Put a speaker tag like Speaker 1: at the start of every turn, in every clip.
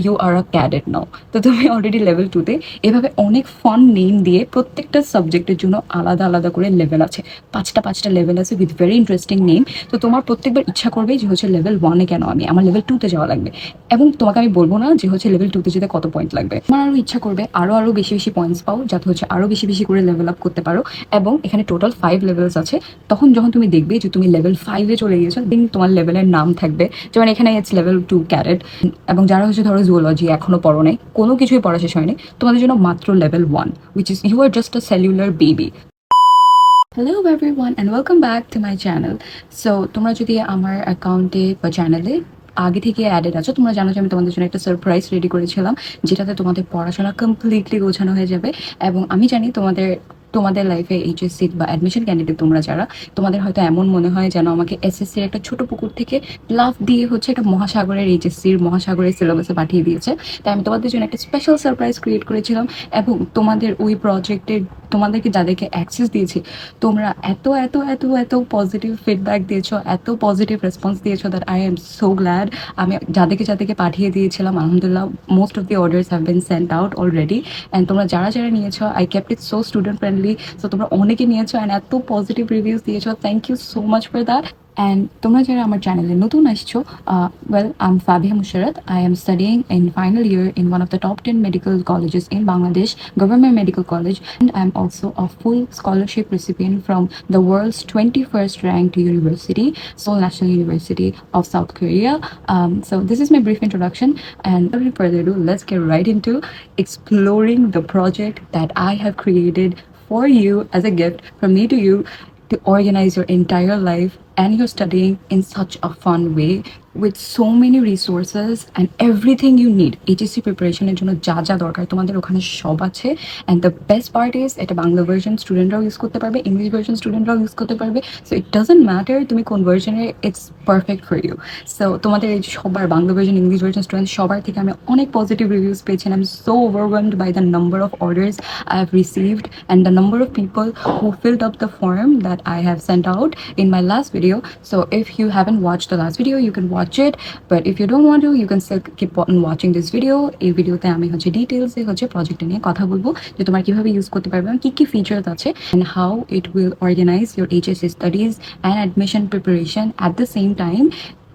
Speaker 1: You are a cadet now. তো তুমি already level 2-তে। এভাবে অনেক ফান নেম দিয়ে প্রত্যেকটা সাবজেক্টের জন্য আলাদা আলাদা করে লেভেল আছে। 5টা লেভেল আছে উইথ ভেরি ইন্টারেস্টিং নেম। তো তোমার প্রত্যেকবার ইচ্ছা করবে যে হচ্ছে লেভেল 1-এ কেন আমি, আমার লেভেল 2-তে যাওয়া লাগবে। এবং তোমাকে আমি বলবো না যে হচ্ছে লেভেল 2-তে যেতে কত পয়েন্ট লাগবে। তোমার আরও ইচ্ছা করবে আরও বেশি বেশি পয়েন্টস পাও, যাতে হচ্ছে আরও বেশি বেশি করে লেভেল আপ করতে পারো। এবং এখানে টোটাল 5 লেভেলস আছে। তখন যখন তুমি দেখবে যে তুমি লেভেল 5-এ চলে গিয়েছো, দেন তোমার লেভেলের নাম থাকবে, যেমন এখানে ইটস লেভেল 2 ক্যারেট। এবং যারা হচ্ছে ধরো জুওলজি এখনো পড়ো নাই, কোনো কিছুই পড়া শেষ হয়নি, তোমাদের জন্য মাত্র level 1, which is you are just a cellular baby. Hello everyone and welcome back to my channel. So তোমরা যদি আমার অ্যাকাউন্টে বা চ্যানেলে আগে থেকে অ্যাডেড আছো, তোমরা জানো যে আমি তোমাদের জন্য একটা সারপ্রাইজ রেডি করেছিলাম, যেটাতে তোমাদের পড়াশোনা কমপ্লিটলি গোছানো হয়ে যাবে। এবং আমি জানি তোমাদের তোমাদের লাইফে এইচএসসি বা অ্যাডমিশন ক্যান্ডিডেট তোমরা যারা, তোমাদের হয়তো এমন মনে হয় যেন আমাকে এসএসসির একটা ছোট পুকুর থেকে লাফ দিয়ে হচ্ছে একটা মহাসাগরের এইচএসসির মহাসাগরের সিলেবাসে পাঠিয়ে দিয়েছে। তাই আমি তোমাদের জন্য একটা স্পেশাল সারপ্রাইজ ক্রিয়েট করেছিলাম। এবং তোমাদের ওই প্রজেক্টের তোমাদেরকে যাদেরকে অ্যাক্সেস দিয়েছি, তোমরা এত এত এত এত পজিটিভ ফিডব্যাক দিয়েছো, এত পজিটিভ রেসপন্স দিয়েছো, that I am so glad. আমি যাদেরকে যাদেরকে পাঠিয়ে দিয়েছিলাম, আলহামদুলিল্লাহ most of the orders have been sent out already. And তোমরা যারা যারা নিয়েছো, I kept it so student friendly. So তোমরা অনেকে নিয়েছো অ্যান্ড এত পজিটিভ রিভিউস দিয়েছো, thank you so much for that. And তোমরা যারা আমার চ্যানেলে নতুন আসছো, well, I'm Fabia Musharat. I am studying in final year in one of the top 10 medical colleges in Bangladesh, Government Medical College, and I'm also a full scholarship recipient from the world's 21st ranked university, Seoul National University of South Korea. So this is my brief introduction, and without further ado, let's get right into exploring the project that I have created for you as a gift from me to you, to organize your entire life and your studying in such a fun way with so many resources and everything you need. HSC প্রিপারেশনের জন্য যা যা দরকার তোমাদের ওখানে সব আছে। And the best part is, এটা বাংলা ভার্সন স্টুডেন্টরাও ইউজ করতে পারবে, ইংলিশ ভার্সন স্টুডেন্টরাও ইউজ করতে পারবে। সো ইট ডাজন্ট ম্যাটার তুমি কোন ভার্সনের, it's perfect for you. So তোমাদের এই সবার Bangla version, English version student সবার থেকে আমি অনেক পজিটিভ রিভিউজ পেয়েছি। I am so overwhelmed by the number of orders I have received and the number of people who filled up the form that I have sent out in my last video. So if you haven't watched the last video, you can watch it, but if you don't want to, you can still keep on watching this video. এই ভিডিওতে আমি হচ্ছে ডিটেইলসে হচ্ছে project নিয়ে কথা বলবো, যে তোমার কিভাবে ইউজ করতে পারবে, কি কি ফিচার্স আছে, and how it will organize your HSC studies and admission preparation at the same time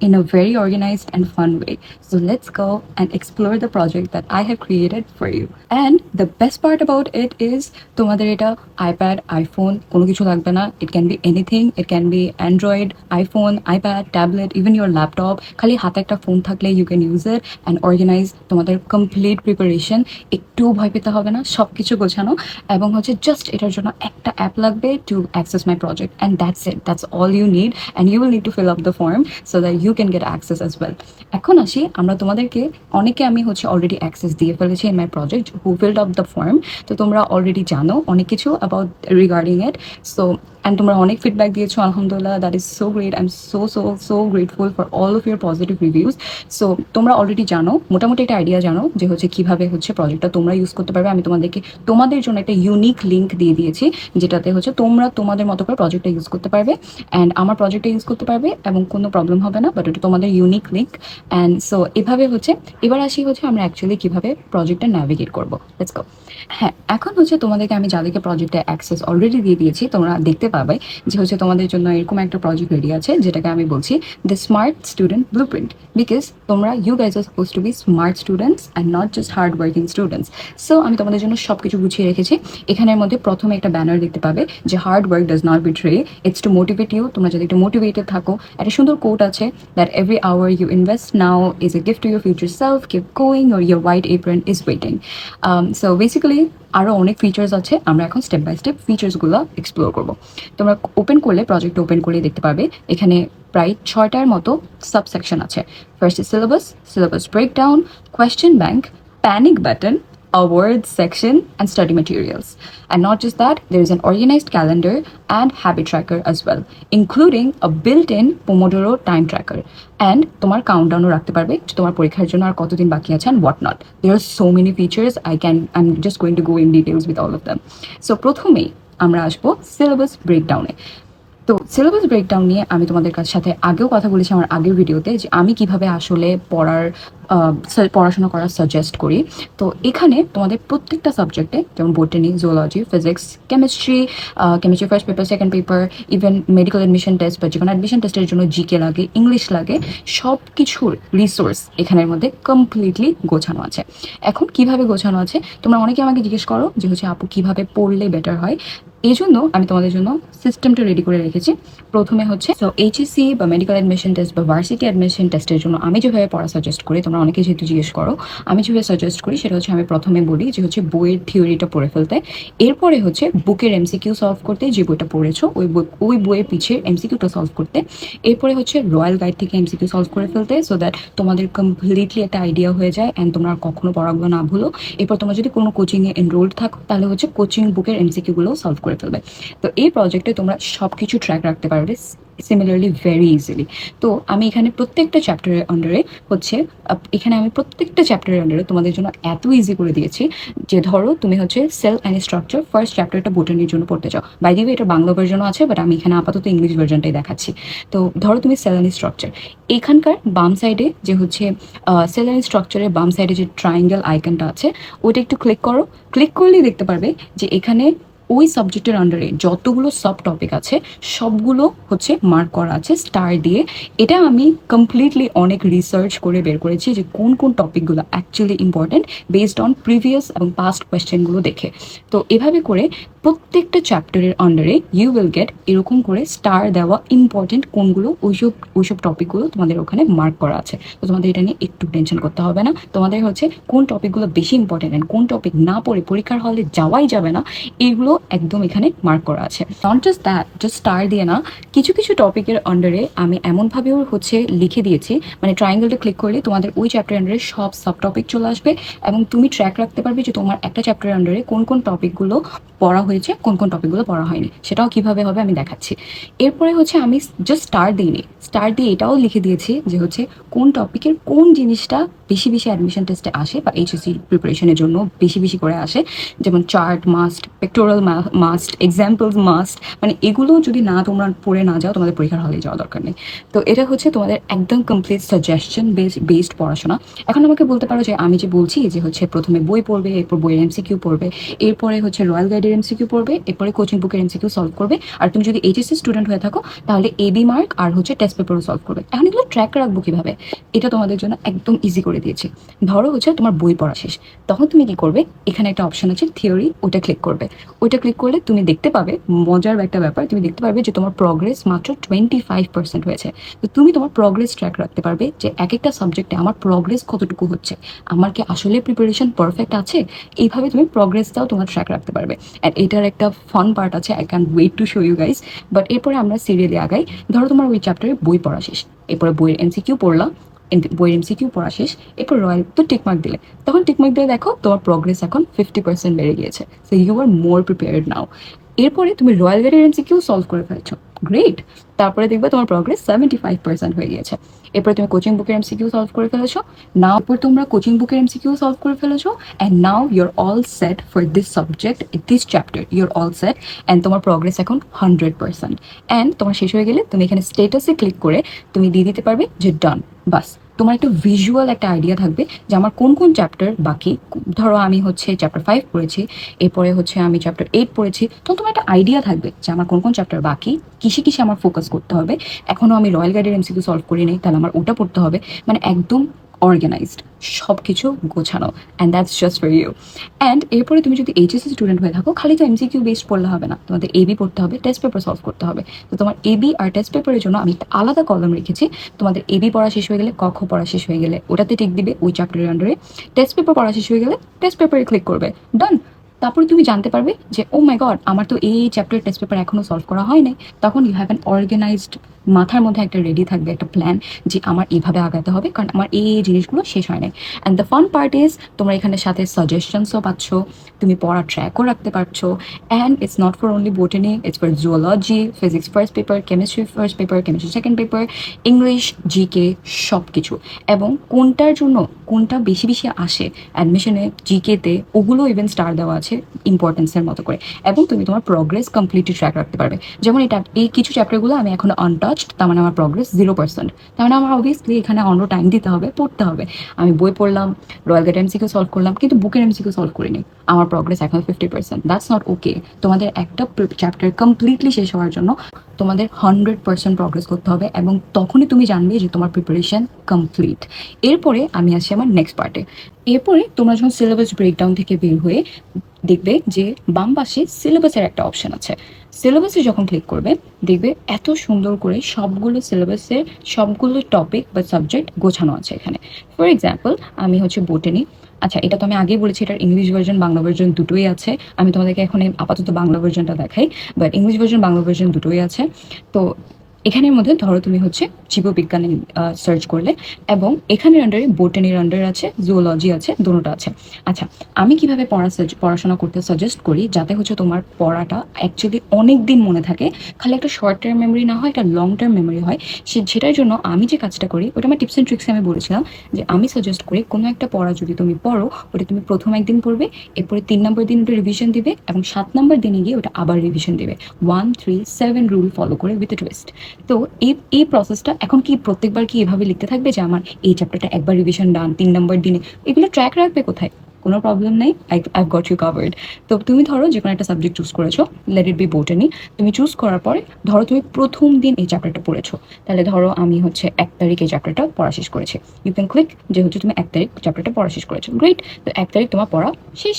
Speaker 1: in a very organized and fun way. So let's go and explore the project that I have created for you. And the best part about it is, তোমাদের এটা iPad, iPhone কোনো কিছু লাগবে না। It can be anything, it can be Android, iPhone, iPad, tablet, even your laptop. খালি হাতে একটা phone থাকলে you can use it and organise তোমাদের কমপ্লিট প্রিপারেশন। একটুও ভয় পেতে হবে না, সব কিছু গোছানো। এবং হচ্ছে জাস্ট এটার জন্য একটা অ্যাপ লাগবে to access my project, and that's it, that's all you need. And you will need to fill up the form so that you can get access as well. এখন আসি, আমরা তোমাদেরকে অনেকে আমি হচ্ছে অলরেডি অ্যাক্সেস দিয়ে ফেলেছি in my project, who filled up the form. তো তোমরা অলরেডি জানো অনেক কিছু about regarding it. So and তোমরা অনেক ফিডব্যাক দিয়েছো, আলহামদুলিল্লাহ, that is so great. I am so so so grateful for all of your positive reviews. So তোমরা অলরেডি জানো, মোটামুটি একটা আইডিয়া জানো যে হচ্ছে কীভাবে হচ্ছে প্রজেক্টটা তোমরা ইউজ করতে পারবে। আমি তোমাদেরকে তোমাদের জন্য একটা ইউনিক লিঙ্ক দিয়ে দিয়েছি, যেটাতে হচ্ছে তোমরা তোমাদের মতো করে প্রজেক্টটা ইউজ করতে পারবে অ্যান্ড আমার প্রজেক্টটা ইউজ করতে পারবে, এবং কোনো প্রবলেম হবে না। বাট ওটা তোমাদের ইউনিক লিঙ্ক। অ্যান্ড সো এভাবে হচ্ছে, এবার আসি হচ্ছে আমরা অ্যাকচুয়ালি কীভাবে প্রজেক্টটা ন্যাভিগেট করবো। Let's go. হ্যাঁ, এখন হচ্ছে তোমাদেরকে আমি যাদেরকে প্রজেক্টে অ্যাক্সেস অলরেডি দিয়ে দিয়েছি, তোমরা দেখতে পাবে যে হচ্ছে তোমাদের জন্য এরকম একটা প্রজেক্ট রেডি আছে, যেটাকে আমি বলছি the smart student blueprint. Because তোমরা, you guys are suppose to be smart students and not just hard working students. So আমি তোমাদের জন্য সব কিছু গুছিয়ে রেখেছি। এখানের মধ্যে প্রথমে একটা ব্যানার দেখতে পাবে যে hard work does not betray, it's to motivate you. তোমরা যদি একটু মোটিভেটেড থাকো, একটা সুন্দর কোট আছে, that every hour you invest now is a gift to your future self, keep going or your white apron is waiting. So basically আরও অনেক features আছে, আমরা এখন স্টেপ বাই স্টেপ ফিচার্সগুলো এক্সপ্লোর করবো। তোমরা ওপেন করলে, প্রজেক্ট ওপেন করলে দেখতে পাবে এখানে প্রায় 6টার মতো সাবসেকশন আছে। First is syllabus, syllabus breakdown, question bank, panic button, awards section, and study materials. And not just that, there is an organized calendar and habit tracker as well, including a built-in Pomodoro time tracker. And তোমার কাউন্টডাউনও রাখতে পারবে যে তোমার পরীক্ষার জন্য আর কতদিন বাকি আছে and what not. There are so many features, I'm just going to go in details with all of them. So প্রথমেই আমরা আসবো সিলেবাস ব্রেকডাউনে। তো সিলেবাস ব্রেকডাউন নিয়ে আমি তোমাদের সাথে আগেও কথা বলেছি আমার আগের ভিডিওতে, যে আমি কিভাবে আসলে পড়াশোনা করা সাজেস্ট করি। তো এখানে তোমাদের প্রত্যেকটা সাবজেক্টে, যেমন botany, zoology, physics, chemistry, chemistry first paper, second paper, even medical admission test বা যেকোনো অ্যাডমিশন টেস্টের জন্য জিকে লাগে, ইংলিশ লাগে, সব কিছুর রিসোর্স এখানের মধ্যে কমপ্লিটলি গোছানো আছে। এখন কিভাবে গোছানো আছে, তোমরা অনেকে আমাকে জিজ্ঞেস করো যে হচ্ছে আপু কিভাবে পড়লে বেটার হয়। এই জন্য আমি তোমাদের জন্য সিস্টেমটা রেডি করে রেখেছি। প্রথমে হচ্ছে তো এইচএসসি বা মেডিকেল অ্যাডমিশন টেস্ট বা ভার্সিটি অ্যাডমিশন টেস্টের জন্য আমি যেভাবে পড়া সাজেস্ট করি, তোমরা অনেকে যেহেতু জিজ্ঞেস করো, আমি যেভাবে সাজেস্ট করি সেটা হচ্ছে আমি প্রথমে বলি যে হচ্ছে বইয়ের থিওরিটা পড়ে ফেলতে, এরপরে হচ্ছে বুকের এমসিকিউ সলভ করতে, যে বইটা পড়েছো ওই বইয়ের পিছে এমসিকিউটা সলভ করতে, এরপরে হচ্ছে রয়্যাল গাইড থেকে এমসিকিউ সলভ করে ফেলতে, সো দ্যাট তোমাদের কমপ্লিটলি একটা আইডিয়া হয়ে যায় অ্যান্ড তোমরা আর কখনো পড়াগুলো না ভুলো। এরপর তোমরা যদি কোনো কোচিংয়ে এনরোল্ড থাকো তাহলে হচ্ছে কোচিং বুকের এমসিকিউগুলো সলভ করে ফেলবে। তো এই প্রজেক্টে তোমরা সব কিছু ট্র্যাক রাখতে পারবে সিমিলারলি ভেরি ইজিলি। তো আমি এখানে প্রত্যেকটা চ্যাপ্টারের আন্ডারে হচ্ছে এখানে আমি প্রত্যেকটা চ্যাপ্টারের আন্ডারে তোমাদের জন্য এত ইজি করে দিয়েছি যে ধরো তুমি হচ্ছে সেল অ্যান্ড স্ট্রাকচার ফার্স্ট চ্যাপ্টারটা বোটানির জন্য পড়তে চাও, বাই দি ওয়ে এটা বাংলা ভার্জনও আছে, বাট আমি এখানে আপাতত ইংলিশ ভার্জনটাই দেখাচ্ছি। তো ধরো তুমি সেল অ্যান্ড স্ট্রাকচার, এখানকার বাম সাইডে যে হচ্ছে সেল অ্যান্ড স্ট্রাকচারের বাম সাইডে যে ট্রায়াঙ্গেল আইকনটা আছে ওইটা একটু ক্লিক করো। ক্লিক করলেই দেখতে পারবে যে এখানে ওই সাবজেক্টের আন্ডারে যতগুলো সাব টপিক আছে সবগুলো হচ্ছে মার্ক করা আছে স্টার দিয়ে। এটা আমি কমপ্লিটলি অনেক রিসার্চ করে বের করেছি যে কোন কোন টপিকগুলো actually important based on previous এবং পাস্ট কোয়েশ্চেনগুলো দেখে। তো এভাবে করে প্রত্যেকটা চ্যাপ্টারের আন্ডারে ইউ উইল গেট এরকম করে স্টার দেওয়া ইম্পর্টেন্ট কোনগুলো, ওইসব টপিকগুলো তোমাদের ওখানে মার্ক করা আছে। তো তোমাদের এটা নিয়ে একটু টেনশন করতে হবে না। তোমাদের হচ্ছে কোন টপিকগুলো বেশি ইম্পর্টেন্ট অ্যান্ড কোন টপিক না পড়ে পরীক্ষার হলে যাওয়াই যাবে না, এইগুলো একদম এখানে মার্ক করা আছে। Not just that, just star দিয়ে না, কিছু কিছু টপিকের আন্ডারে আমি এমনভাবেও হচ্ছে লিখে দিয়েছি, মানে ট্রায়াঙ্গেলটা ক্লিক করলে তোমাদের ওই চ্যাপ্টারের আন্ডারে সব সাব টপিক চলে আসবে এবং তুমি ট্র্যাক রাখতে পারবে যে তোমার একটা চ্যাপ্টারের আন্ডারে কোন কোন টপিকগুলো পড়া হয়েছে, কোন কোন টপিকগুলো পড়া হয়নি, সেটাও কিভাবে হবে আমি দেখাচ্ছি। এরপরে হচ্ছে আমি জাস্ট স্টার দিইনি, স্টার দিয়ে এটাও লিখে দিয়েছি যে হচ্ছে কোন টপিকের কোন জিনিসটা বেশি বেশি অ্যাডমিশন টেস্টে আসে বা এইচএসসি প্রিপারেশনের জন্য বেশি বেশি করে আসে, যেমন chart must, pectoral must, examples must, মানে এগুলো যদি না তোমরা পড়ে না যাও তোমাদের পরীক্ষার হলে যাওয়া দরকার নেই। তো এটা হচ্ছে তোমাদের একদম কমপ্লিট সাজেশন বেসড পড়াশোনা। এখন আমাকে বলতে পারো যে আমি যে বলছি যে হচ্ছে প্রথমে বই পড়বে, এরপর বইয়ের এমসিকিউ পড়বে, এরপরে হচ্ছে রয়্যাল গাইডের এমসিকিউ পড়বে, এরপরে কোচিং বুকের এমসিকিউ সলভ করবে, আর তুমি যদি এইচএসসি স্টুডেন্ট হয়ে থাকো তাহলে এবি মার্ক আর হচ্ছে টেস্ট পেপারও সলভ করবে। এখন এগুলো ট্র্যাক রাখবো কিভাবে, এটা তোমাদের জন্য একদম ইজি করে দিয়েছি। ধরো হচ্ছে তোমার বই পড়া শেষ, তখন তুমি কি করবে, এখানে একটা অপশন আছে থিওরি, ওটা ক্লিক করবে। ওইটা ক্লিক করলে তুমি দেখতে পাবে, মজার একটা ব্যাপার, তুমি দেখতে পারবে যে তোমার প্রগ্রেস মাত্র 25% হয়েছে। তো তুমি তোমার প্রগ্রেস ট্র্যাক রাখতে পারবে যে এক একটা সাবজেক্টে আমার প্রগ্রেস কতটুকু হচ্ছে, আমার কি আসলে প্রিপারেশন পারফেক্ট আছে, এইভাবে তুমি প্রগ্রেসটাও তোমার ট্র্যাক রাখতে পারবে। অ্যান্ড এটার একটা ফান পার্ট আছে, I can wait to show you guys. But এরপরে আমরা সিরিয়ালি আগাই। ধরো তোমার ওই চ্যাপ্টারে বই পড়া শেষ, এরপরে বইয়ের এমসিকিউ পড়লা, বইয়ের এমসিকিউ পড়া শেষ, এরপর রয়্যাল তো টিকমার্ক দিলে, তখন টিকমার্ক দিলে দেখো তোমার প্রগ্রেস এখন 50% বেড়ে গিয়েছে, so you are more prepared now. এরপরে তুমি রয়্যাল গাইডের এমসিকিউ সলভ করে ফেলছো, গ্রেট। তারপরে দেখবে তোমার প্রগ্রেস 75% হয়ে গিয়েছে। এরপরে তুমি কোচিং বুকের এমসিকিউ সলভ করে ফেলেছো, নাও পর তোমরা কোচিং বুকের এমসিকিউ সলভ করে ফেলেছো, and now your all set for this subject, this chapter your all set, and তোমার প্রগ্রেস এখন 100%। অ্যান্ড তোমার শেষ হয়ে গেলে তুমি এখানে স্টেটাসে ক্লিক করে তুমি দিয়ে দিতে পারবে যে ডান, বাস। তোমার একটা ভিজুয়াল একটা আইডিয়া থাকবে যে আমার কোন কোন চ্যাপ্টার বাকি। ধরো আমি হচ্ছে চ্যাপ্টার 5 পড়েছি, এরপরে হচ্ছে আমি চ্যাপ্টার 8 পড়েছি, তো তোমার একটা আইডিয়া থাকবে যে আমার কোন কোন চ্যাপ্টার বাকি, কিসে কিসে আমার ফোকাস করতে হবে। এখনও আমি রয়্যাল গাইডের এমসিকিউ সলভ করি নেই, তাহলে আমার ওটা পড়তে হবে, মানে একদম অর্গানাইজড, সব কিছু গোছানো, and that's just for you. And এরপরে তুমি যদি এইচএসসি স্টুডেন্ট হয়ে থাকো, খালি তো এমসিকিউ বেসড পড়লে হবে না, তোমাদের এবি পড়তে হবে, টেস্ট পেপার সলভ করতে হবে। তো তোমার এবি আর টেস্ট পেপারের জন্য আমি একটা আলাদা কলম রেখেছি। তোমাদের এবি পড়া শেষ হয়ে গেলে, ক খ পড়া শেষ হয়ে গেলে ওটাতে টিক দিবে ওই চ্যাপ্টারের আন্ডারে, টেস্ট পেপার পড়া শেষ হয়ে গেলে টেস্ট পেপারে ক্লিক করবে, ডান। তারপরে তুমি জানতে পারবে যে ও মাই গড আমার তো এই চ্যাপ্টার টেস্ট পেপার এখনো সলভ করা হয় নাই, তখন ইউ হ্যাভ অ্যান অর্গানাইজড, মাথার মধ্যে একটা রেডি থাকবে একটা প্ল্যান যে আমার এইভাবে আগাতে হবে কারণ আমার এই জিনিসগুলো শেষ হয় নাই। And the fun part is তোমরা এখানে সাথে সাজেশনসও পাচ্ছ, তুমি পড়া ট্র্যাকও রাখতে পারছো। And it's not for only botany, it's for zoology, physics first paper, chemistry first paper, chemistry second paper, English, GK, সব কিছু। এবং কোনটার জন্য কোনটা বেশি বেশি আসে অ্যাডমিশনে জিকেতে, ওগুলো ইভেন স্টার দেওয়া আছে, ইম্পর্টেন্সের মতো করে, এবং তুমি তোমার প্রগ্রেস কমপ্লিটলি ট্র্যাক রাখতে পারবে। যেমন এই কিছু চ্যাপ্টারগুলো আমি এখন আনটাচড, তার মানে আমার প্রগ্রেস 0%। তার মানে আমার অবভিয়াসলি এখানে অন্য টাইম দিতে হবে, পড়তে হবে। আমি বই পড়লাম, রয়্যাল গেট এমসিকিউ সলভ করলাম, কিন্তু বুকের এমসিকিউ সলভ করিনি, আমার প্রগ্রেস এখন 50%। That's not okay. তোমাদের একটা চ্যাপ্টার কমপ্লিটলি শেষ হওয়ার জন্য তোমাদের 100% প্রগ্রেস করতে হবে, এবং তখনই তুমি জানবে যে তোমার প্রিপারেশন কমপ্লিট। এরপরে আমি আসি আমার নেক্সট পার্টে। এরপরে তোমরা যখন সিলেবাস ব্রেকডাউন থেকে বের হয়ে দেখবে যে বাম পাশে সিলেবাসের একটা অপশন আছে। সিলেবাসে যখন ক্লিক করবে দেখবে এত সুন্দর করে সবগুলো সিলেবাসের সবগুলো টপিক বা সাবজেক্ট গোছানো আছে এখানে। ফর এক্সাম্পল আমি হচ্ছে বোটানি, আচ্ছা এটা তো আমি আগেই বলেছি, এটার ইংলিশ ভার্জন বাংলা ভার্জন দুটোই আছে। আমি তোমাদেরকে এখন আপাতত বাংলা ভার্জনটা দেখাই, but English version Bangla version দুটোই আছে। তো এখানের মধ্যে ধরো তুমি হচ্ছে জীববিজ্ঞানে সার্চ করলে, এবং এখানের আন্ডারে বোটানির আন্ডার আছে, জুওলজি আছে, দুটোটা আছে। আচ্ছা, আমি কিভাবে পড়াশোনা করতে সাজেস্ট করি যাতে হচ্ছে তোমার পড়াটা অ্যাকচুয়ালি অনেক দিন মনে থাকে, খালি একটা শর্ট টার্ম মেমোরি না হয়, একটা লং টার্ম মেমোরি হয়। সেটার জন্য আমি যে কাজটা করি, ওটা আমার টিপস অ্যান্ড ট্রিক্সে আমি বলেছিলাম যে আমি সাজেস্ট করি কোনো একটা পড়া যদি তুমি পড়ো, ওটা তুমি প্রথম একদিন পড়বে, এরপরে 3 নম্বর দিন ওটা রিভিশন দিবে, এবং 7 নম্বর দিনে গিয়ে ওটা আবার রিভিশন দিবে, 1-3-7 রুল ফলো করে উইথ টুইস্ট। তো এই প্রসেসটা এখন কি প্রত্যেকবার কি এভাবে লিখতে থাকবে যে আমার এই চ্যাপ্টারটা একবার রিভিশন ডান, 3 নম্বর দিনে? এগুলো ট্র্যাক রাখবে কোথায়? কোনো প্রবলেম নেই, আইভ গট ইউ কাভার্ড। তো তুমি ধরো যে কোনো একটা সাবজেক্ট চুজ করেছো, লেট ইট বি বোটানি। তুমি চুজ করার পরে ধরো তুমি প্রথম দিন এই চ্যাপ্টারটা পড়েছো, তাহলে ধরো আমি হচ্ছে 1 তারিখ এই চ্যাপ্টারটা পড়া শেষ করেছি। ইউ ক্যান ক্লিক যে হচ্ছে তুমি 1 তারিখ চ্যাপ্টারটা পড়া শেষ করেছো, গ্রেট। তো 1 তারিখ তোমার পড়া শেষ।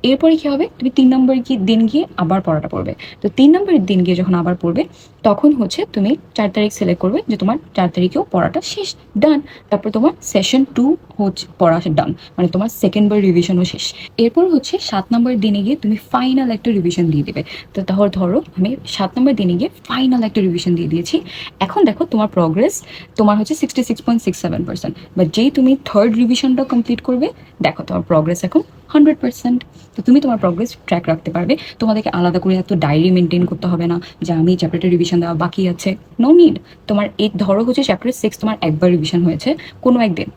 Speaker 1: এরপরে কি হবে, তুমি 3 নম্বর দিন গিয়ে আবার পড়াটা পড়বে। তো 3 নম্বরের দিন গিয়ে যখন আবার পড়বে, তখন হচ্ছে তুমি 4 তারিখ সিলেক্ট করবে যে তোমার 4 তারিখেও পড়াটা শেষ, ডান। তারপর তোমার সেশন 2 হচ্ছে পড়া ডান, মানে তোমার সেকেন্ডবার রিভিশনও শেষ। এরপর হচ্ছে 7 নম্বর দিনে গিয়ে তুমি ফাইনাল একটা রিভিশন দিয়ে দিবে। তো তাহলে ধরো আমি 7 নম্বর দিনে গিয়ে ফাইনাল একটা রিভিশন দিয়ে দিয়েছি। এখন দেখো তোমার প্রগ্রেস তোমার হচ্ছে 66.67%, বাট যেই তুমি থার্ড রিভিশনটা কমপ্লিট করবে, দেখো তোমার প্রগ্রেস এখন 100%। তো তুমি তোমার প্রগ্রেস ট্র্যাক রাখতে পারবে। তোমাদেরকে আলাদা করে এত ডায়েরি মেনটেন করতে হবে না যে আমি চ্যাপ্টারটা রিভিশন দেওয়া বাকি আছে, নো নিড। তোমার এই ধরো হচ্ছে চ্যাপ্টার 6 তোমার একবার রিভিশন হয়েছে কোনো একদিন,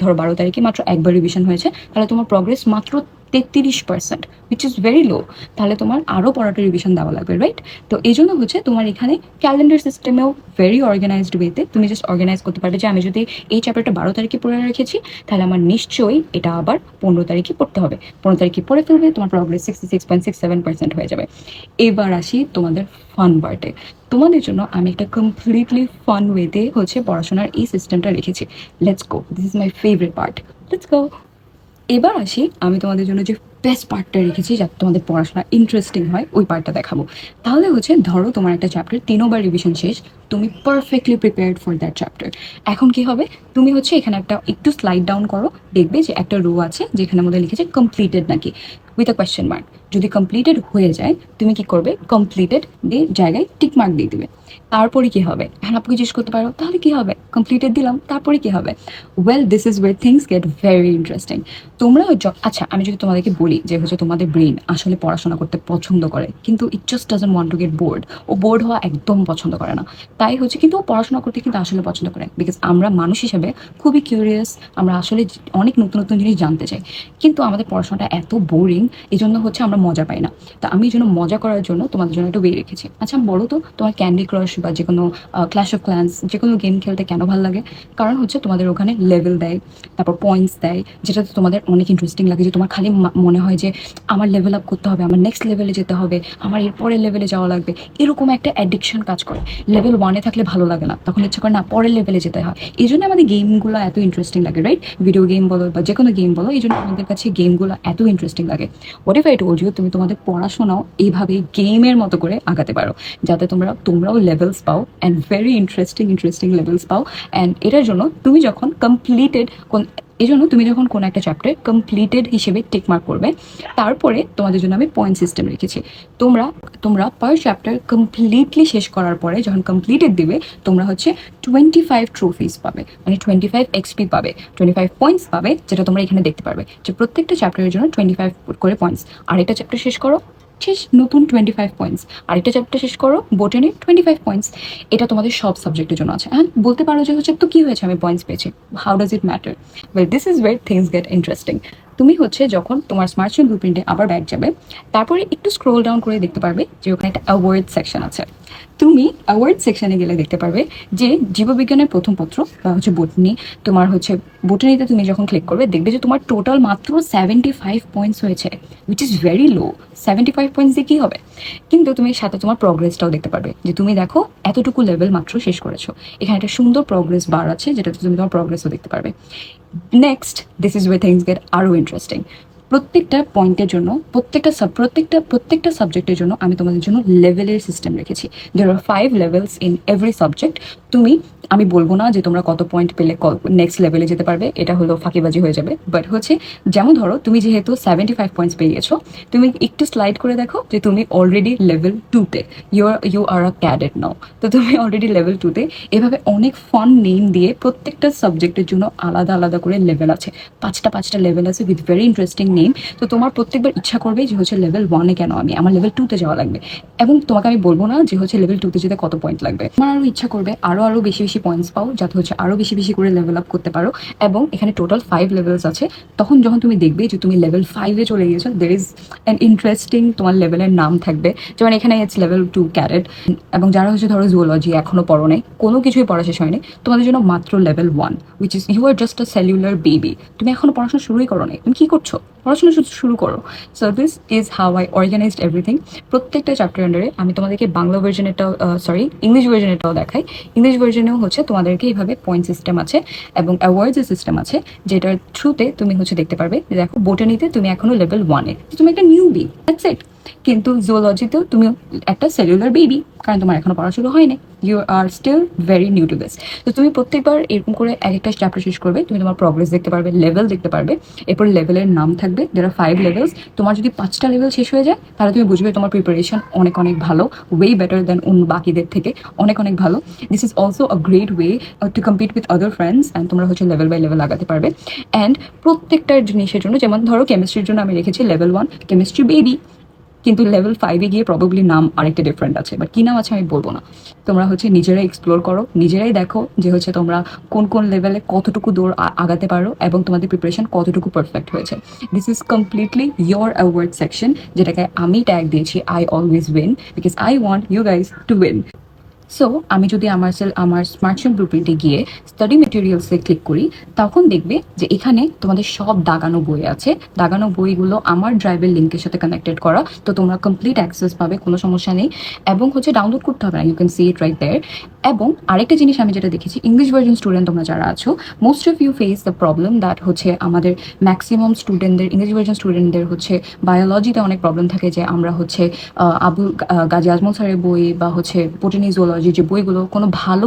Speaker 1: ধরো 12 তারিখে মাত্র একবার রিভিশন হয়েছে, তাহলে তোমার প্রগ্রেস মাত্র 33%, উইচ ইজ ভেরি লো। তাহলে তোমার আরও পড়াটা রিভিশন দেওয়া লাগবে, রাইট? তো এই জন্য হচ্ছে তোমার এখানে ক্যালেন্ডার সিস্টেমেও ভেরি অর্গানাইজড ওয়েতে তুমি জাস্ট অর্গানাইজ করতে পারবে যে আমি যদি এই চ্যাপ্টারটা 12 তারিখে পড়ে রেখেছি, তাহলে আমার নিশ্চয়ই এটা আবার 15 তারিখে পড়তে হবে। 15 তারিখে পড়ে ফেলবে, তোমার প্রগ্রেস 66.67% হয়ে যাবে। এবার আসি তোমাদের ফান পার্টে। তোমাদের জন্য আমি একটা কমপ্লিটলি ফান ওয়েতে হচ্ছে পড়াশোনার এই সিস্টেমটা রেখেছি। Let's go, this is my favourite part, let's go. এবার আসি আমি তোমাদের জন্য যে বেস্ট পার্টটা রেখেছি যাতে তোমাদের পড়াশোনা ইন্টারেস্টিং হয়, ওই পার্টটা দেখাবো। তাহলে হচ্ছে ধরো তোমার একটা চ্যাপ্টার 3বার রিভিশন শেষ, তুমি perfectly prepared for that chapter. এখন কি হবে, তুমি হচ্ছে এখানে একটা একটু স্লাইড ডাউন করো, দেখবে যে একটা রো আছে যেখানে মধ্যে লিখেছে কমপ্লিটেড নাকি, উইথ আ কোয়েশ্চেন মার্ক। যদি কমপ্লিটেড হয়ে যায়, তুমি কি করবে, কমপ্লিটেড দিয়ে জায়গায় টিক মার্ক দিয়ে দিবে। তারপরে কি হবে, এখন আপনি জিজ্ঞেস করতে পারো তাহলে কি হবে, কমপ্লিটেড দিলাম তারপরে কি হবে? Well, this is way things get very interesting. তোমরা আচ্ছা, আমি যদি তোমাদেরকে বলি যে হচ্ছে তোমাদের ব্রেন আসলে পড়াশোনা করতে পছন্দ করে, কিন্তু it just doesn't want to get bored. ও বোর্ড হওয়া একদম পছন্দ করে না, তাই হচ্ছে, কিন্তু ও পড়াশোনা করতে কিন্তু আসলে পছন্দ করে, বিকজ আমরা মানুষ হিসেবে খুবই কিউরিয়াস, আমরা আসলে অনেক নতুন নতুন জিনিস জানতে চাই। কিন্তু আমাদের পড়াশোনাটা এত বোরিং, এই জন্য হচ্ছে আমরা মজা পাই না। তো আমি এই জন্য মজা করার জন্য তোমাদের জন্য একটা ওয়ে রেখেছি। আচ্ছা বলো তো, তোমার ক্যান্ডি ক্রাশ বা যে কোনো ক্ল্যাশ অফ ক্ল্যান্স যে কোনো গেম খেলতে কেন ভালো লাগে? কারণ হচ্ছে তোমাদের ওখানে লেভেল দেয়, তারপর পয়েন্টস দেয়, যেটাতে তোমাদের অনেক ইন্টারেস্টিং লাগে, যে তোমার খালি মনে হয় যে আমার লেভেল আপ করতে হবে, আমার নেক্সট লেভেলে যেতে হবে, আমার এরপরের লেভেলে যাওয়া লাগবে, এরকম একটা অ্যাডিকশন কাজ করে। লেভেল 1-এ থাকলে ভালো লাগে না, তখন ইচ্ছে করে না পরের লেভেলে যেতে হয়। এই জন্য আমাদের গেমগুলো এত ইন্টারেস্টিং লাগে, রাইট? ভিডিও গেম বলো বা যে কোনো গেম বলো, এই জন্য আমাদের কাছে গেমগুলো এত ইন্টারেস্টিং লাগে। What if I told you, তুমি তোমাদের পড়াশোনাও এইভাবে গেমের মতো করে আগাতে পারো, যাতে তোমরাও লেভেলস পাও, অ্যান্ড ভেরি ইন্টারেস্টিং লেভেলস পাও। অ্যান্ড এটার জন্য তুমি যখন কোনো একটা চ্যাপ্টার কমপ্লিটেড হিসেবে টিক মার্ক করবে, তারপরে তোমাদের জন্য আমি পয়েন্ট সিস্টেম রেখেছি। তোমরা পার চ্যাপ্টার কমপ্লিটলি শেষ করার পরে যখন কমপ্লিটেড দিবে, তোমরা হচ্ছে 25 ট্রফিজ পাবে, মানে 25 এক্সপি পাবে, 25 পয়েন্টস পাবে, যেটা তোমরা এখানে দেখতে পারবে যে প্রত্যেকটা চ্যাপ্টারের জন্য 25 করে পয়েন্টস। আরেকটা চ্যাপ্টার শেষ করো, শেষ, নতুন 25 পয়েন্টস। আরেকটা চ্যাপ্টার শেষ করো, বোটানি, 25 পয়েন্টস। এটা তোমাদের সব সাবজেক্টের জন্য আছে। হ্যাঁ, বলতে পারো যে হচ্ছে তো কি হয়েছে, আমি পয়েন্টস পেয়েছি, how does it matter? Well, this is where things get interesting. তুমি হচ্ছে যখন তোমার স্মার্ট স্টুডেন্ট ব্লুপ্রিন্টে আবার ব্যাক যাবে, তারপরে একটু স্ক্রোল ডাউন করে দেখতে পারবে যে ওখানে একটা অ্যাওয়ার্ড সেকশন আছে। তুমি অ্যাওয়ার্ড সেকশনে গেলে দেখতে পারবে যে জীববিজ্ঞানের প্রথম পত্র বা হচ্ছে বটনি, তোমার হচ্ছে বটনিতে তুমি যখন ক্লিক করবে দেখবে যে তোমার টোটাল মাত্র 75 পয়েন্টস হয়েছে, which is very low. 75 points দিয়ে কী হবে? কিন্তু তুমি সাথে তোমার প্রগ্রেসটাও দেখতে পারবে যে তুমি দেখো এতটুকু লেভেল মাত্র শেষ করেছো। এখানে একটা সুন্দর প্রগ্রেস বার আছে যেটাতে তুমি তোমার প্রগ্রেসও দেখতে পারবে। Next, this is way things get আরও ইন্টারেস্টিং। প্রত্যেকটা পয়েন্টের জন্য, প্রত্যেকটা সাবজেক্টের জন্য আমি তোমাদের জন্য লেভেলের সিস্টেম রেখেছি। দেয়ার আর 5 লেভেলস ইন এভরি সাবজেক্ট। আমি বলবো না যে তোমরা কত পয়েন্ট পেলে নেক্সট লেভেলে যেতে পারবে, এটা হলো ফাঁকিবাজি হয়ে যাবে। বাট হচ্ছে যেমন ধরো তুমি যেহেতু 75 পয়েন্টস পেয়ে গেছো, তুমি একটু স্লাইড করে দেখো যে তুমি অলরেডি লেভেল 2-তে, you are a cadet now. তো তুমি অলরেডি লেভেল 2-তে। এভাবে অনেক ফান নেম দিয়ে প্রত্যেকটা সাবজেক্টের জন্য আলাদা আলাদা করে লেভেল আছে। পাঁচটা লেভেল আছে উইথ ভেরি ইন্টারেস্টিং নেম। তো তোমার প্রত্যেকবার ইচ্ছা করবে যে হচ্ছে লেভেল 1-এ কেন আমি, আমার লেভেল 2-তে যাওয়া লাগবে। এবং তোমাকে আমি বলবো না যে হচ্ছে লেভেল 2-তে যেতে কত পয়েন্ট লাগবে। আমার আরও ইচ্ছা করবে আরও বেশি বেশি পয়েন্টস পাও, যাতে হচ্ছে আরও বেশি বেশি করে লেভেল আপ করতে পারো। এবং এখানে টোটাল 5 লেভেলস আছে। তখন যখন তুমি দেখবে যে তুমি লেভেল 5-এ চলে গিয়েছো, দের ইজ অ্যান ইন্টারেস্টিং তোমার লেভেলের নাম থাকবে। যেমন এখানে ইটস লেভেল 2 ক্যারেট। এবং যারা হচ্ছে ধরো জুওলজি এখনো পড়ো নাই, কোনো কিছুই পড়া শেষ হয়নি, তোমাদের জন্য মাত্র level 1, which is you are just a cellular baby. তুমি এখনো পড়াশোনা শুরুই করো নাই, তুমি কি করছো? পড়াশোনা শুরু করো। So this is how I organised everything. প্রত্যেকটা চ্যাপ্টার আন্ডারে আমি তোমাদেরকে বাংলা ভার্জনেরটাও, ইংলিশ ভার্জনেরটাও দেখাই। ইংলিশ ভার্জনেও হচ্ছে তোমাদেরকে এইভাবে পয়েন্ট সিস্টেম আছে এবং অ্যাওয়ার্ডসের সিস্টেম আছে, যেটার থ্রুতে তুমি হচ্ছে দেখতে পারবে যে দেখো বোটানিতে তুমি এখনো লেভেল 1-এ, তুমি একটা নিউবি, দ্যাটস ইট। কিন্তু জুওলজিতেও তুমি একটা সেলুলার বেবি, কারণ তোমার এখনো পড়া শুরু হয়নি, you are still very new to this. তো তুমি প্রত্যেকবার এরকম করে এক একটা চ্যাপ্টার শেষ করবে, তুমি তোমার প্রগ্রেস দেখতে পারবে, লেভেল দেখতে পারবে। এরপর লেভেলের নাম থাকবে, দের আর 5 লেভেলস। তোমার যদি 5টা লেভেল শেষ হয়ে যায়, তাহলে তুমি বুঝবে তোমার প্রিপারেশন অনেক অনেক ভালো, ওয়ে বেটার দেন বাকিদের থেকে, অনেক অনেক ভালো। This is also a great way to compete with other friends, and তোমরা হচ্ছে লেভেল বাই লেভেল লাগাতে পারবে। অ্যান্ড প্রত্যেকটা জিনিসের জন্য, যেমন ধরো কেমিস্ট্রির জন্য আমি রেখেছি লেভেল 1 কেমিস্ট্রি বেবি, কিন্তু লেভেল 5-এ গিয়ে প্রবাবলি নাম আরেকটা ডিফারেন্ট আছে, বাট কী নাম আছে আমি বলবো না। তোমরা হচ্ছে নিজেরাই এক্সপ্লোর করো, নিজেরাই দেখো যে হচ্ছে তোমরা কোন কোন লেভেলে কতটুকু দৌড় আগাতে পারো এবং তোমাদের প্রিপারেশন কতটুকু পারফেক্ট হয়েছে। This is completely your award section, যেটাকে আমি ট্যাগ দিয়েছি I always win, because I want you guys to win. So আমি যদি আমার স্মার্ট স্টুডেন্ট ব্লুপ্রিন্টে গিয়ে স্টাডি মেটেরিয়ালসে ক্লিক করি, তখন দেখবে যে এখানে তোমাদের সব দাগানো বই আছে। দাগানো বইগুলো আমার ড্রাইভের লিঙ্কের সাথে কানেক্টেড করা, তো তোমরা কমপ্লিট অ্যাক্সেস পাবে, কোনো সমস্যা নেই। এবং হচ্ছে ডাউনলোড করতে হবে না, you can see it right there. এবং আরেকটা জিনিস আমি যেটা দেখেছি, ইংলিশ ভার্জন স্টুডেন্ট তোমরা যারা আছো, most of you face the problem that হচ্ছে আমাদের ম্যাক্সিমাম স্টুডেন্টদের, ইংলিশ ভার্জন স্টুডেন্টদের হচ্ছে বায়োলজিতে অনেক প্রবলেম থাকে, যে আমরা হচ্ছে গাজী আজমল স্যারের বই বা হচ্ছে বোটানি জুওলজি যে বইগুলো,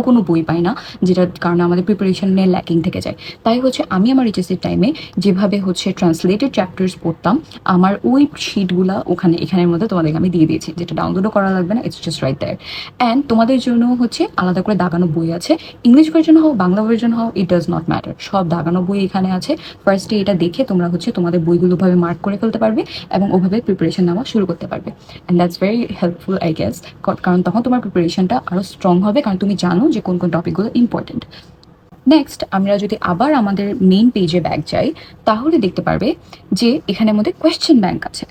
Speaker 1: কোনো বই পাই না, যেটার কারণে আমাদের প্রিপারেশনে ল্যাকিং থেকে যায়। তাই হচ্ছে আমি আমার এইচএসসির টাইমে যেভাবে হচ্ছে ট্রান্সলেটেড চ্যাপ্টার্স পড়তাম, আমার ওই শিটগুলো এখানের মধ্যে তোমাদেরকে আমি দিয়ে দিয়েছি, যেটা ডাউনলোডও করা লাগবে না, it's just right there. And তোমাদের জন্য হচ্ছে আলাদা করে দাগানো বই আছে, ইংলিশ ভার্জন হোক বাংলা ভার্জন হোক, ইট ডাজ নট ম্যাটার, সব দাগানো বই এখানে আছে। ফার্স্টে এটা দেখে তোমরা হচ্ছে তোমাদের বইগুলো ভাবে মার্ক করে ফেলতে পারবে এবং ওভাবে প্রিপারেশন নেওয়া শুরু করতে পারবে। And that's very helpful I guess, কারণ তখন তোমার প্রিপারেশনটা আরও স্ট্রং হবে, কারণ তুমি জানো যে কোন কোন টপিকগুলো ইম্পর্টেন্ট। নেক্সট, আমরা যদি আবার আমাদের মেইন পেজে ব্যাক যাই, তাহলে দেখতে পারবে যে এখানে আমাদের কোয়েশ্চেন ব্যাংক আছে।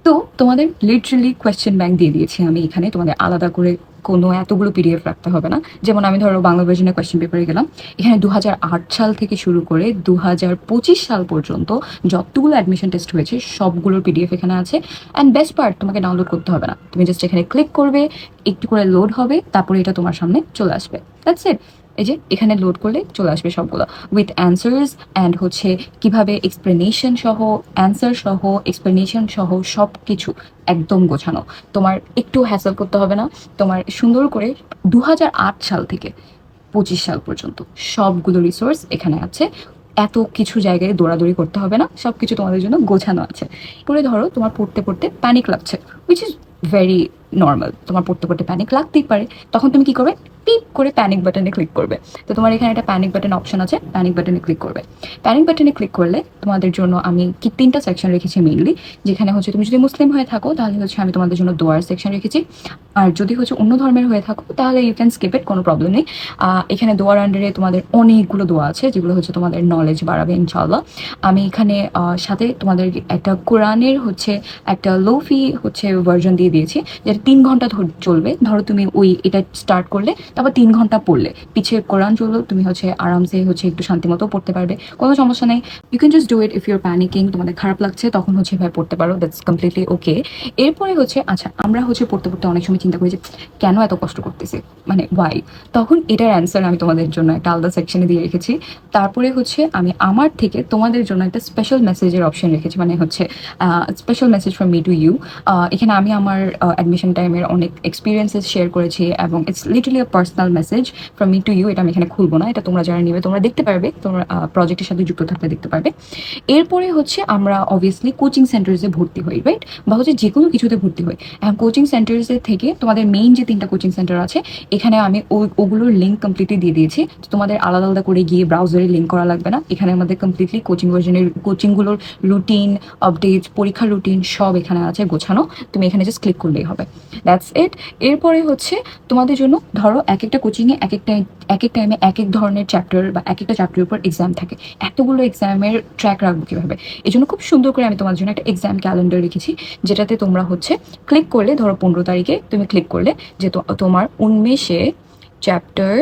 Speaker 1: তো তোমাদের লিটারালি কোয়েশ্চেন ব্যাংক দিয়ে দিয়েছি আমি এখানে, তোমাদের আলাদা করে কোনো এতগুলো পিডিএফ রাখতে হবে না। যেমন আমি ধরো বাংলা ভার্জনের কোয়েশ্চেন পেপারে গেলাম, এখানে 2008 সাল থেকে শুরু করে 2025 সাল পর্যন্ত যতগুলো অ্যাডমিশন টেস্ট হয়েছে সবগুলোর পিডিএফ এখানে আছে। অ্যান্ড বেস্ট পার্ট, তোমাকে ডাউনলোড করতে হবে না, তুমি জাস্ট এখানে ক্লিক করবে, একটু করে লোড হবে, তারপরে এটা তোমার সামনে চলে আসবে। That's it. এই যে এখানে লোড করলে চলে আসবে সবগুলো উইথ অ্যান্সার্স, অ্যান্ড হচ্ছে কিভাবে এক্সপ্লেনেশন সহ, অ্যান্সার সহ, এক্সপ্লেনেশন সহ সব কিছু একদম গোছানো। তোমার একটু হ্যাসেল করতে হবে না, তোমার সুন্দর করে 2008 সাল থেকে 25 সাল পর্যন্ত সবগুলো রিসোর্স এখানে আছে। এত কিছু জায়গায় দৌড়াদৌড়ি করতে হবে না, সব কিছু তোমাদের জন্য গোছানো আছে। পরে ধরো তোমার পড়তে পড়তে প্যানিক লাগছে, উইচ ইজ ভেরি নর্মাল, তোমার পড়তে পড়তে প্যানিক লাগতেই পারে, তখন তুমি কি করবে, টিপ করে প্যানিক বাটনে ক্লিক করবে। তো তোমার এখানে একটা প্যানিক বাটন অপশন আছে, প্যানিক বাটনে ক্লিক করবে। প্যানিক বাটনে ক্লিক করলে তোমাদের জন্য আমি কি 3টা সেকশন রেখেছি মেইনলি, যেখানে হচ্ছে তুমি যদি মুসলিম হয়ে থাকো তাহলে হচ্ছে আমি তোমাদের জন্য দোয়ার সেকশন রেখেছি, আর যদি হচ্ছে অন্য ধর্মের হয়ে থাকো তাহলে ইউ ক্যান স্কিপ ইট, কোনো প্রবলেম নেই। এখানে দোয়ার আন্ডারে তোমাদের অনেকগুলো দোয়া আছে যেগুলো হচ্ছে তোমাদের নলেজ বাড়াবে ইনশাল্লাহ। আমি এখানে সাথে তোমাদের একটা কোরআনের হচ্ছে একটা লোফি হচ্ছে ভার্জন দিয়ে দিয়েছি, যেটা 3 ঘন্টা চলবে। ধরো তুমি এটা স্টার্ট করলে, তারপর 3 ঘন্টা পড়লে, পিছে কোরআন চললো, তুমি হচ্ছে আরামসে হচ্ছে একটু শান্তি মতো পড়তে পারবে, কোনো সমস্যা নেই। You can just do it if your panicking, তোমাদের খারাপ লাগছে তখন হচ্ছে এভাবে পড়তে পারো, দ্যাটস কমপ্লিটলি ওকে। এরপরে হচ্ছে আচ্ছা, আমরা হচ্ছে পড়তে পড়তে অনেক সময় চিন্তা করি যে কেন এত কষ্ট করতেছি, মানে ওয়াই, তখন এটার অ্যান্সার আমি তোমাদের জন্য একটা আলাদা সেকশনে দিয়ে রেখেছি। তারপরে হচ্ছে আমি আমার থেকে তোমাদের জন্য একটা স্পেশাল মেসেজের অপশন রেখেছি, মানে হচ্ছে special message from me to you. এখানে আমি আমার অ্যাডমিশন টাইমের অনেক এক্সপিরিয়েন্সেস শেয়ার করেছি, এবং it's literally a personal message from me to you. এটা আমি এখানে খুলবো না, এটা তোমরা যারা নিবে তোমরা দেখতে পারবে, তোমরা প্রজেক্টের সাথে যুক্ত থাকলে দেখতে পারবে। এরপরে হচ্ছে আমরা অবভিয়াসলি কোচিং সেন্টার্সে ভর্তি হই, রাইট, বা হচ্ছে যে কোনো কিছুতে ভর্তি হই। এখন কোচিং সেন্টার্সের থেকে তোমাদের মেইন যে 3টা কোচিং সেন্টার আছে, এখানে আমি ওগুলোর লিঙ্ক কমপ্লিটলি দিয়ে দিয়েছি। তো তোমাদের আলাদা আলাদা করে গিয়ে ব্রাউজারে লিঙ্ক করা লাগবে না, এখানে আমাদের কমপ্লিটলি কোচিং ভার্জনের কোচিংগুলোর রুটিন, আপডেটস, পরীক্ষার রুটিন সব এখানে আছে গোছানো, তুমি এখানে জাস্ট ক্লিক করলেই হবে, দ্যাটস ইট। এরপরে হচ্ছে তোমাদের জন্য ধরো এক একটা কোচিংয়ে এক এক টাইমে এক এক ধরনের চ্যাপ্টার বা এক একটা চ্যাপ্টারের উপর এক্সাম থাকে, এতগুলো এক্সামের ট্র্যাক রাখবো কীভাবে, এই জন্য খুব সুন্দর করে আমি তোমার জন্য একটা এক্সাম ক্যালেন্ডার রেখেছি, যেটাতে তোমরা হচ্ছে ক্লিক করলে, ধরো 15 তারিখে তুমি ক্লিক করলে যে তোমার 19-এ চ্যাপ্টার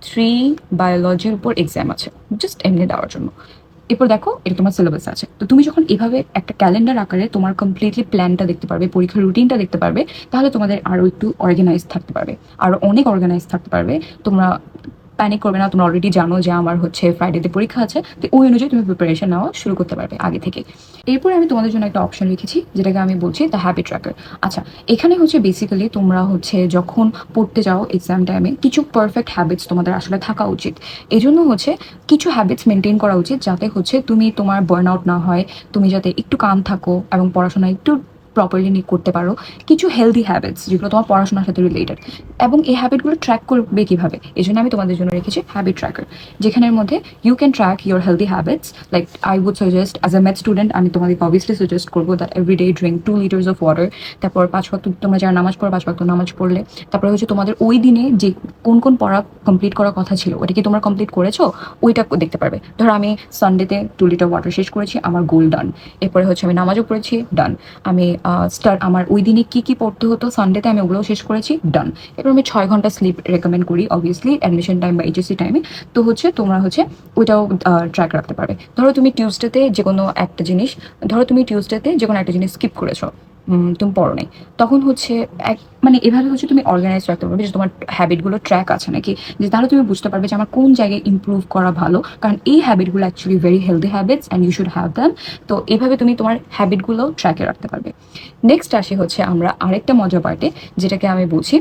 Speaker 1: 3 বায়োলজির উপর এক্সাম আছে, জাস্ট এমনি দেওয়ার জন্য। এরপর দেখো এটা তোমার সিলেবাস আছে। তো তুমি যখন এভাবে একটা ক্যালেন্ডার আকারে তোমার কমপ্লিটলি প্ল্যানটা দেখতে পারবে, পরীক্ষার রুটিনটা দেখতে পারবে, তাহলে তোমাদের আরও একটু অর্গানাইজ থাকতে পারবে, আরও অনেক অর্গানাইজ থাকতে পারবে। তোমরা প্যানিক করবে না, তোমরা অলরেডি জানো যে আমার হচ্ছে ফ্রাইডেতে পরীক্ষা আছে, তো ওই অনুযায়ী তুমি প্রিপারেশন নেওয়া শুরু করতে পারবে আগে থেকে। এরপরে আমি তোমাদের জন্য একটা অপশন রেখেছি, যেটাকে আমি বলছি দ্য হ্যাবিট ট্র্যাকার। আচ্ছা, এখানে হচ্ছে বেসিক্যালি তোমরা হচ্ছে যখন পড়তে যাও এক্সাম টাইমে, কিছু পারফেক্ট হ্যাবিটস তোমাদের আসলে থাকা উচিত। এই জন্য হচ্ছে কিছু হ্যাবিটস মেনটেন করা উচিত, যাতে হচ্ছে তুমি তোমার বার্ন আউট না হয়, তুমি যাতে একটু কাম থাকো এবং পড়াশোনা একটু প্রপারলি করতে পারো। কিছু হেলদি হ্যাবিটস যেগুলো তোমার পড়াশোনার সাথে রিলেটেড, এবং এই হ্যাবিটগুলো ট্র্যাক করবে কীভাবে, এই জন্য আমি তোমাদের জন্য রেখেছি হ্যাবিট ট্র্যাকার, যেখানের মধ্যে you can track your healthy habits. Like I would suggest as a math student, আমি তোমাদেরকে অবভিয়াসলি সাজেস্ট করবো that everyday drink 2 litres of water. তারপর 5 ওয়াক্ত তোমরা যারা নামাজ পড়ো 5 ওয়াক্ত নামাজ পড়লে, তারপরে হচ্ছে তোমাদের ওই দিনে যে কোন কোন পড়া কমপ্লিট করার কথা ছিল ওটা কি তোমরা কমপ্লিট করেছো, ওইটা দেখতে পারবে। ধরো আমি সানডেতে 2 লিটার ওয়াটার শেষ করেছি, আমার গোল ডান। এরপরে হচ্ছে আমি নামাজও পড়েছি, ডান। আমি আমার ওই দিনে কী কী পড়তে হতো সানডেতে, আমি ওগুলোও শেষ করেছি, ডান। এরপর আমি 6 ঘন্টা স্লিপ রেকমেন্ড করি অবভিয়াসলি অ্যাডমিশন টাইম বা এইচএসসি টাইমে। তো হচ্ছে তোমরা হচ্ছে ওইটাও ট্র্যাক রাখতে পারবে। ধরো তুমি টিউসডেতে যে কোনো একটা জিনিস, স্কিপ করেছো, তুমি পড়ো নাই, তখন হচ্ছে মানে এভাবে হচ্ছে তুমি অর্গানাইজ রাখতে পারবে যে তোমার হ্যাবিটগুলো ট্র্যাক আছে নাকি, যে তাহলে তুমি বুঝতে পারবে যে আমার কোন জায়গায় ইমপ্রুভ করা ভালো, কারণ এই হ্যাবিটগুলো actually very healthy habits and you should have them. তো এভাবে তুমি তোমার হ্যাবিটগুলো ট্র্যাকে রাখতে পারবে। নেক্সট আসে হচ্ছে আমরা আরেকটা মজা পার্টে, যেটাকে আমি বলছি,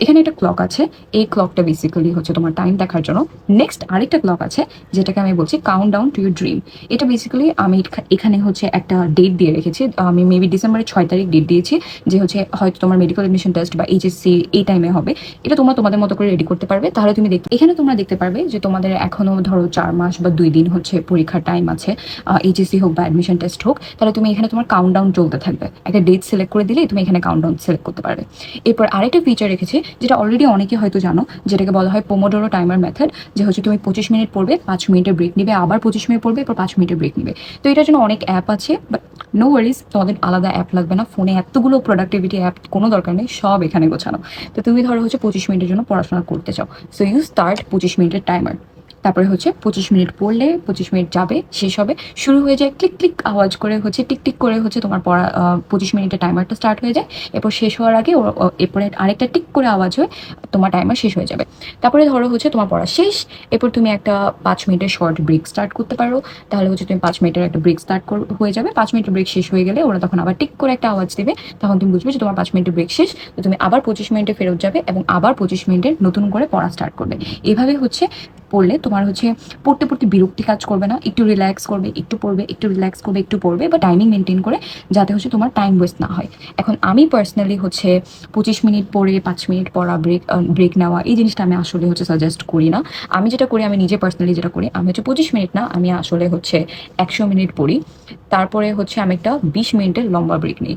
Speaker 1: এখানে একটা ক্লক আছে, এই ক্লকটা বেসিক্যালি হচ্ছে তোমার টাইম দেখার জন্য। নেক্সট আরেকটা ক্লক আছে, যেটাকে আমি বলছি count down to your dream. এটা বেসিক্যালি আমি এখানে হচ্ছে একটা ডেট দিয়ে রেখেছি, আমি মেবি ডিসেম্বরের 6 তারিখ ডেট দিয়েছি, যে হচ্ছে হয়তো তোমার মেডিকেল এডমিশন টেস্ট বা এইচএসসি এই টাইমে হবে। এটা তোমরা তোমাদের মতো করে রেডি করতে পারবে। তাহলে তুমি এখানে তোমরা দেখতে পারবে যে তোমাদের এখনো ধরো 4 মাস বা 2 দিন হচ্ছে পরীক্ষার টাইম আছে, এইচএসসি হোক বা অ্যাডমিশন টেস্ট হোক। তাহলে তুমি এখানে তোমার কাউন্ট ডাউন চলতে থাকবে, একটা ডেট সিলেক্ট করে দিলেই তুমি এখানে কাউন্ট ডাউন সিলেক্ট করতে পারবে। এরপর আরেকটা ফিচার রেখেছি, যেটা অলরেডি অনেকে হয়তো জানো, যেটাকে বলা হয় পোমোডোরো টাইমার মেথড, যে হচ্ছে তুমি 25 মিনিট পড়বে, 5 মিনিটের ব্রেক নিবে, আবার 25 মিনিট পড়বে, এরপর 5 মিনিটের ব্রেক নিবে। তো এটার জন্য অনেক অ্যাপ আছে, বাট নো ওয়ারিজ, তোমাদের আলাদা অ্যাপ লাগবে না, ফোনে এতগুলো প্রোডাক্টিভিটি অ্যাপ কোনো দরকার নেই, সব এখানে গোছানো। তো তুমি ধরো হচ্ছে 25 মিনিটের জন্য পড়াশোনা করতে চাও, সো ইউ স্টার্ট 25 মিনিটের টাইমার। তারপরে হচ্ছে 25 মিনিট পড়লে 25 মিনিট যাবে, শেষ হবে, শুরু হয়ে যায় ক্লিক ক্লিক আওয়াজ করে, হচ্ছে টিক টিক করে হচ্ছে তোমার পড়া 25 মিনিটের টাইমারটা স্টার্ট হয়ে যায়। এরপর শেষ হওয়ার আগে এরপরে আরেকটা টিক করে আওয়াজ হয়ে তোমার টাইমার শেষ হয়ে যাবে। তারপরে ধরো হচ্ছে তোমার পড়া শেষ, এরপর তুমি একটা 5 মিনিটের শর্ট ব্রেক স্টার্ট করতে পারো। তাহলে হচ্ছে তুমি 5 মিনিটের একটা ব্রেক স্টার্ট হয়ে যাবে, 5 মিনিটের ব্রেক শেষ হয়ে গেলে ওরা তখন আবার টিক করে একটা আওয়াজ দেবে, তখন তুমি বুঝবে যে তোমার 5 মিনিটের ব্রেক শেষ। তো তুমি আবার 25 মিনিটে ফেরত যাবে এবং আবার 25 মিনিটের নতুন করে পড়া স্টার্ট করবে। এভাবে হচ্ছে পড়লে তোমার তোমার হচ্ছে পড়তে পড়তে বিরক্তি কাজ করবে না, একটু রিল্যাক্স করবে, একটু পড়বে, একটু রিল্যাক্স করবে, একটু পড়বে, বা টাইমিং মেনটেন করে, যাতে হচ্ছে তোমার টাইম ওয়েস্ট না হয়। এখন আমি পার্সোনালি হচ্ছে 25 মিনিট পড়ে 5 মিনিট পড়া, ব্রেক নেওয়া, এই জিনিসটা আমি আসলে হচ্ছে সাজেস্ট করি না। আমি যেটা করি, আমি নিজে পার্সোনালি যেটা করি, আমি হচ্ছে 25 মিনিট না, আমি আসলে হচ্ছে 100 মিনিট পড়ি, তারপরে হচ্ছে আমি একটা 20 মিনিটের লম্বা ব্রেক নিই।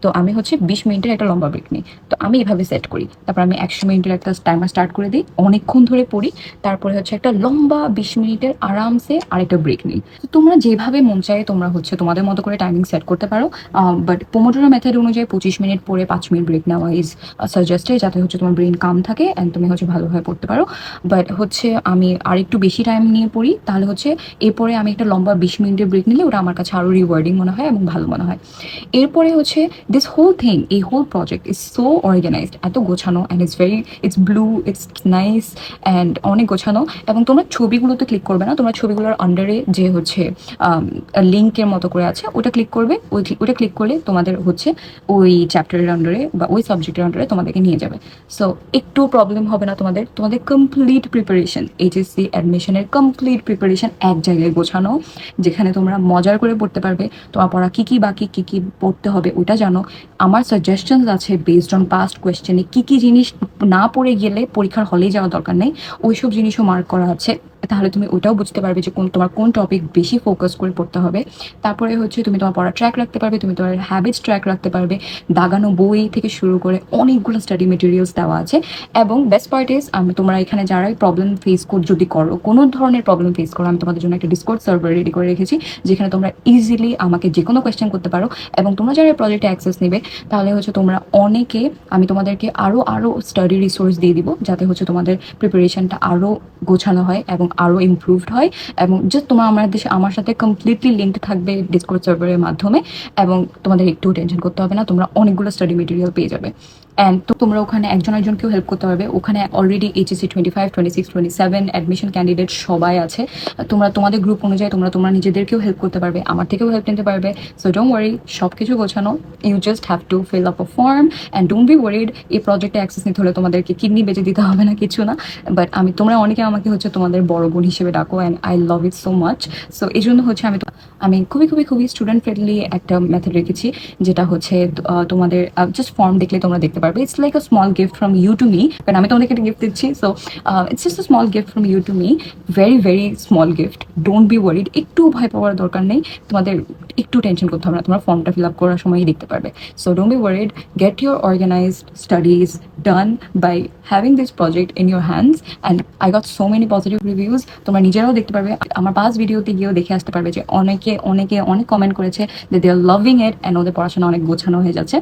Speaker 1: তো আমি হচ্ছে 20 মিনিটের একটা লম্বা ব্রেক নিই। তো আমি এভাবে সেট করি, তারপর আমি 100 মিনিটের একটা টাইমার স্টার্ট করে দিই, অনেকক্ষণ ধরে পড়ি, তারপরে হচ্ছে একটা লম্বা 20 মিনিটের আরামসে আরেকটা ব্রেক নিই। তো তোমরা যেভাবে মন চায় তোমরা হচ্ছে তোমাদের মতো করে টাইমিং সেট করতে পারো। বাট পোমোডোরো মেথড অনুযায়ী 25 মিনিট পরে 5 মিনিট ব্রেক নেওয়া ইজ সাজেস্টেড, যাতে হচ্ছে তোমার ব্রেন কাম থাকে অ্যান্ড তুমি হচ্ছে ভালোভাবে পড়তে পারো। বাট হচ্ছে আমি আরেকটু বেশি টাইম নিয়ে পড়ি, তাহলে হচ্ছে এরপরে আমি একটা লম্বা 20 মিনিটের ব্রেক নিলে ওটা আমার কাছে আরও রিওয়ার্ডিং মনে হয় এবং ভালো মনে হয়। এরপরে হচ্ছে দিস হোল থিং, এই whole project is so organised, এত গোছানো, and it's blue, it's nice and অনেক গোছানো। এবং তোমরা ছবিগুলোতে ক্লিক করবে না, তোমরা ছবিগুলোর আন্ডারে যে হচ্ছে লিঙ্কের মতো করে আছে ওটা ক্লিক করবে, ওটা ক্লিক করলে তোমাদের হচ্ছে ওই চ্যাপ্টারের আন্ডারে বা ওই সাবজেক্টের আন্ডারে তোমাদেরকে নিয়ে যাবে। সো একটু প্রবলেম হবে না তোমাদের, তোমাদের কমপ্লিট প্রিপারেশন, এইচএসসি অ্যাডমিশনের কমপ্লিট প্রিপারেশন এক জায়গায় গোছানো, যেখানে তোমরা মজার করে পড়তে পারবে। তোমার পড়া কী কী বাকি, কী কী পড়তে হবে ওটা জানো। আমার সাজেশনস আছে বেসড অন পাস্ট কোয়েশ্চেনে, কী কী জিনিস না পড়ে গেলে পরীক্ষার হলেই যাওয়া দরকার নেই, ওইসব জিনিসও মার্ক করা আছে। তাহলে তুমি ওটাও বুঝতে পারবে যে তোমার কোন টপিক বেশি ফোকাস করে পড়তে হবে। তারপরে হচ্ছে তুমি তোমার পড়া ট্র্যাক রাখতে পারবে, তুমি তোমার হ্যাবিটস ট্র্যাক রাখতে পারবে। দাগানো বই থেকে শুরু করে অনেকগুলো স্টাডি মেটেরিয়ালস দেওয়া আছে। এবং বেস্ট পার্ট ইজ, তোমরা এখানে যারাই প্রবলেম ফেস যদি করো, কোনো ধরনের প্রবলেম ফেস করো, আমি তোমাদের জন্য একটা ডিসকর্ড সার্ভার রেডি করে রেখেছি, যেখানে তোমরা ইজিলি আমাকে যে কোনো কোয়েশ্চেন করতে পারো। এবং তোমরা যারা প্রজেক্টে অ্যাক্সেস নেবে, তাহলে হচ্ছে তোমরা অনেকে, আমি তোমাদেরকে আরও স্টাডি রিসোর্স দিয়ে দিব, যাতে হচ্ছে তোমাদের প্রিপারেশনটা আরও গোছানো হয় এবং আরও ইমপ্রুভড হয়। এবং জাস্ট তোমার আমার সাথে কমপ্লিটলি লিঙ্কড থাকবে ডিসকর্ড সার্ভারের মাধ্যমে, এবং তোমাদের একটু টেনশন করতে হবে না, তোমরা অনেকগুলো স্টাডি মেটেরিয়াল পেয়ে যাবে। অ্যান্ড তো তোমরা ওখানে একজন একজনকেও হেল্প করতে পারবে। ওখানে অলরেডি এইচএসসি 25, 26, 27 অ্যাডমিশন ক্যান্ডিডেট সবাই আছে। তোমরা তোমাদের গ্রুপ অনুযায়ী তোমরা নিজেদেরকেও হেল্প করতে পারবে, আমার থেকেও হেল্প নিতে পারবে। সো ডোন্ট ওয়ারি, সব কিছু গোছানো, you just have to fill up a form and don't be worried. এই প্রজেক্টে অ্যাক্সেস নিতে হলে তোমাদেরকে কিডনি বেঁচে দিতে হবে না, কিছু না। বাট তোমরা অনেকে আমাকে হচ্ছে তোমাদের বড় বোন হিসেবে ডাকো, and I love it so much. So এই জন্য হচ্ছে আমি খুবই খুবই খুবই স্টুডেন্ট ফ্রেন্ডলি একটা মেথড রেখেছি, যেটা হচ্ছে তোমাদের জাস্ট ফর্ম দেখলে তোমরা দেখতে পারবে। It's like a small gift from you to me, কারণ আমি তোমাদেরকে একটা গিফট দিচ্ছি। So it's just a small gift from you to me, very very small gift. Don't be worried, একটু ভয় পাওয়ার দরকার নেই, তোমাদের একটু টেনশন করতে হবে না, তোমরা ফর্মটা ফিল আপ করার সময়ই দেখতে পারবে। So don't be worried, get your organised studies done by having this project in your hands. And I got so many positive reviews, তোমরা নিজেরাও দেখতে পারবে, আমার পাস ভিডিওতে গিয়েও দেখে আসতে পারবে যে অনেক কমেন্ট করেছে যে দে আর লাভিং ইট অ্যান্ড ওদের পড়াশোনা অনেক গোছানো হয়ে যাচ্ছে।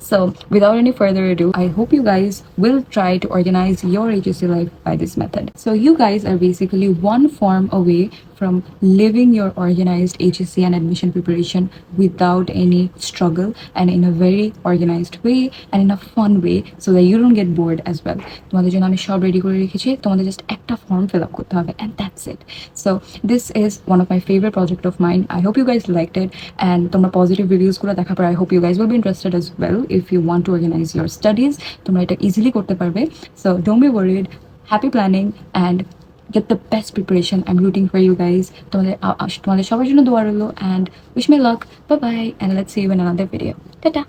Speaker 1: So without any further ado, I hope you guys will try to organize your HSC life by this method. So you guys are basically one form away from living your organized HSC and admission preparation without any struggle, and in a very organized way and in a fun way, so that you don't get bored as well. তোমাদের জন্য আমি সব ready করে রেখেছি, তোমাদের just একটা form fill up করতে হবে, and that's it. So this is one of my favorite project of mine. I hope you guys liked it, and তোমরা পজিটিভ রিভিউসগুলো দেখার পর I hope you guys will be interested as well if you want to organize your studies. তোমরা এটা easily করতে পারবে। So don't be worried, happy planning and get the best preparation. I'm rooting for you guys. তোমাদের সবার জন্য দোয়া রইলো, and wish me luck. Bye bye, and let's see you in another video. Tata.